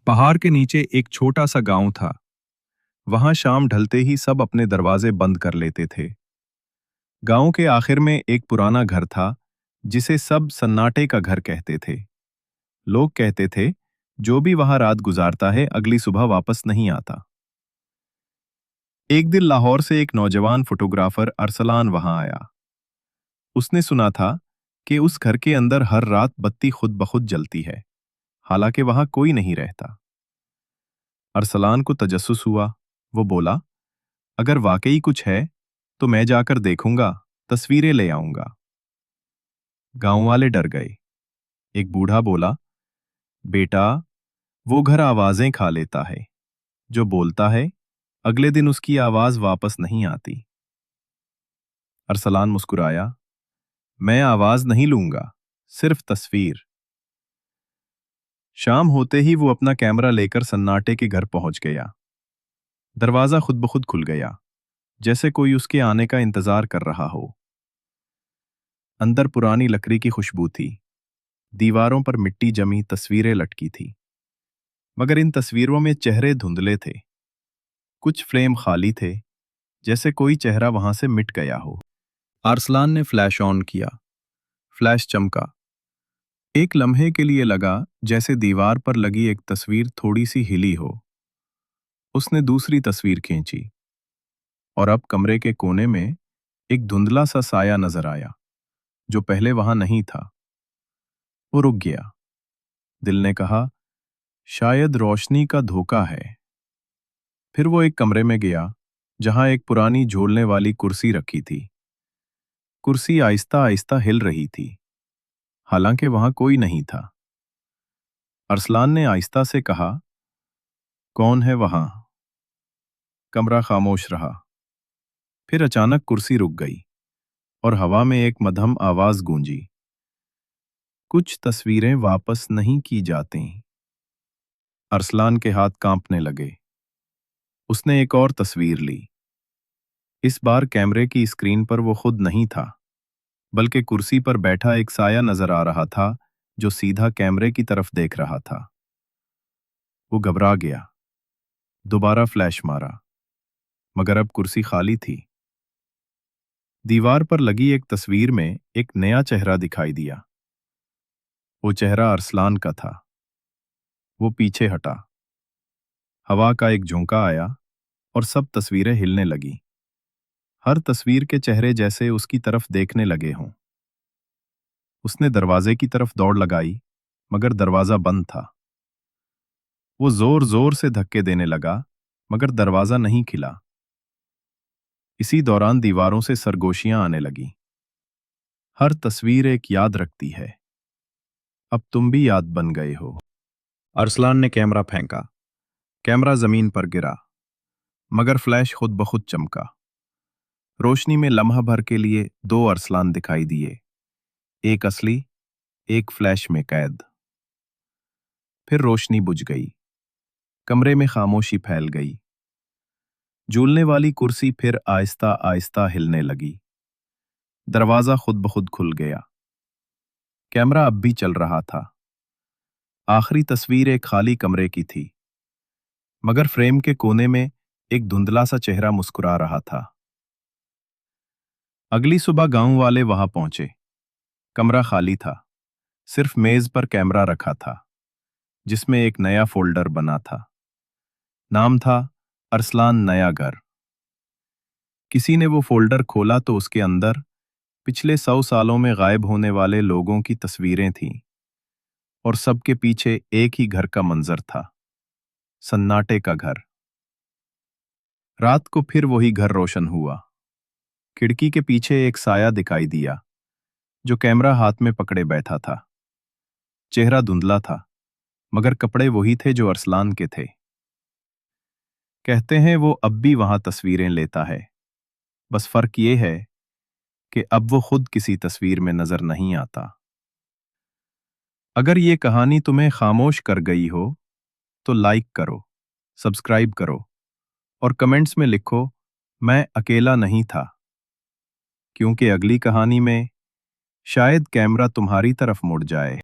पहाड़ के नीचे एक छोटा सा गांव था। वहां शाम ढलते ही सब अपने दरवाजे बंद कर लेते थे। गांव के आखिर में एक पुराना घर था, जिसे सब सन्नाटे का घर कहते थे। लोग कहते थे, जो भी वहां रात गुजारता है अगली सुबह वापस नहीं आता। एक दिन लाहौर से एक नौजवान फोटोग्राफर अरसलान वहां आया। उसने सुना था कि उस घर के अंदर हर रात बत्ती खुद ब खुद जलती है, हालांकि वहां कोई नहीं रहता। अरसलान को तजस्सुस हुआ। वो बोला, अगर वाकई कुछ है तो मैं जाकर देखूंगा, तस्वीरें ले आऊंगा। गांव वाले डर गए। एक बूढ़ा बोला, बेटा, वो घर आवाजें खा लेता है। जो बोलता है अगले दिन उसकी आवाज वापस नहीं आती। अरसलान मुस्कुराया, मैं आवाज नहीं लूंगा, सिर्फ तस्वीर। शाम होते ही वो अपना कैमरा लेकर सन्नाटे के घर पहुंच गया। दरवाजा खुद ब खुद खुल गया, जैसे कोई उसके आने का इंतजार कर रहा हो। अंदर पुरानी लकड़ी की खुशबू थी। दीवारों पर मिट्टी जमी तस्वीरें लटकी थी, मगर इन तस्वीरों में चेहरे धुंधले थे। कुछ फ्रेम खाली थे, जैसे कोई चेहरा वहां से मिट गया हो। अरसलान ने फ्लैश ऑन किया। फ्लैश चमका। एक लम्हे के लिए लगा जैसे दीवार पर लगी एक तस्वीर थोड़ी सी हिली हो। उसने दूसरी तस्वीर खींची, और अब कमरे के कोने में एक धुंधला सा साया नजर आया, जो पहले वहां नहीं था। वो रुक गया। दिल ने कहा, शायद रोशनी का धोखा है। फिर वो एक कमरे में गया, जहां एक पुरानी झूलने वाली कुर्सी रखी थी। कुर्सी आहिस्ता आहिस्ता हिल रही थी, हालांकि वहां कोई नहीं था। अरसलान ने आहिस्ता से कहा, कौन है वहां? कमरा खामोश रहा। फिर अचानक कुर्सी रुक गई, और हवा में एक मध्यम आवाज गूंजी, कुछ तस्वीरें वापस नहीं की जाती। अरसलान के हाथ कांपने लगे। उसने एक और तस्वीर ली। इस बार कैमरे की स्क्रीन पर वो खुद नहीं था, बल्कि कुर्सी पर बैठा एक साया नजर आ रहा था, जो सीधा कैमरे की तरफ देख रहा था। वो घबरा गया। दोबारा फ्लैश मारा, मगर अब कुर्सी खाली थी। दीवार पर लगी एक तस्वीर में एक नया चेहरा दिखाई दिया। वो चेहरा अरसलान का था। वो पीछे हटा। हवा का एक झोंका आया, और सब तस्वीरें हिलने लगी। हर तस्वीर के चेहरे जैसे उसकी तरफ देखने लगे हों। उसने दरवाजे की तरफ दौड़ लगाई, मगर दरवाजा बंद था। वो जोर जोर से धक्के देने लगा, मगर दरवाजा नहीं खिला। इसी दौरान दीवारों से सरगोशियां आने लगीं। हर तस्वीर एक याद रखती है। अब तुम भी याद बन गए हो। अरसलान ने कैमरा फेंका। कैमरा जमीन पर गिरा, मगर फ्लैश खुद ब खुद चमका। रोशनी में लम्हा भर के लिए दो अरसलान दिखाई दिए, एक असली, एक फ्लैश में कैद। फिर रोशनी बुझ गई। कमरे में खामोशी फैल गई। झूलने वाली कुर्सी फिर आहिस्ता आहिस्ता हिलने लगी। दरवाजा खुद ब खुद खुल गया। कैमरा अब भी चल रहा था। आखिरी तस्वीर एक खाली कमरे की थी, मगर फ्रेम के कोने में एक धुंधला सा चेहरा मुस्कुरा रहा था। अगली सुबह गांव वाले वहां पहुंचे। कमरा खाली था। सिर्फ मेज पर कैमरा रखा था, जिसमें एक नया फोल्डर बना था। नाम था अरसलान नया घर। किसी ने वो फोल्डर खोला तो उसके अंदर पिछले 100 सालों में गायब होने वाले लोगों की तस्वीरें थीं, और सबके पीछे एक ही घर का मंजर था, सन्नाटे का घर। रात को फिर वही घर रोशन हुआ। खिड़की के पीछे एक साया दिखाई दिया, जो कैमरा हाथ में पकड़े बैठा था। चेहरा धुंधला था, मगर कपड़े वही थे जो अरसलान के थे। कहते हैं वो अब भी वहां तस्वीरें लेता है, बस फर्क ये है कि अब वो खुद किसी तस्वीर में नजर नहीं आता। अगर ये कहानी तुम्हें खामोश कर गई हो, तो लाइक करो, सब्सक्राइब करो, और कमेंट्स में लिखो, मैं अकेला नहीं था, क्योंकि अगली कहानी में शायद कैमरा तुम्हारी तरफ मुड़ जाए।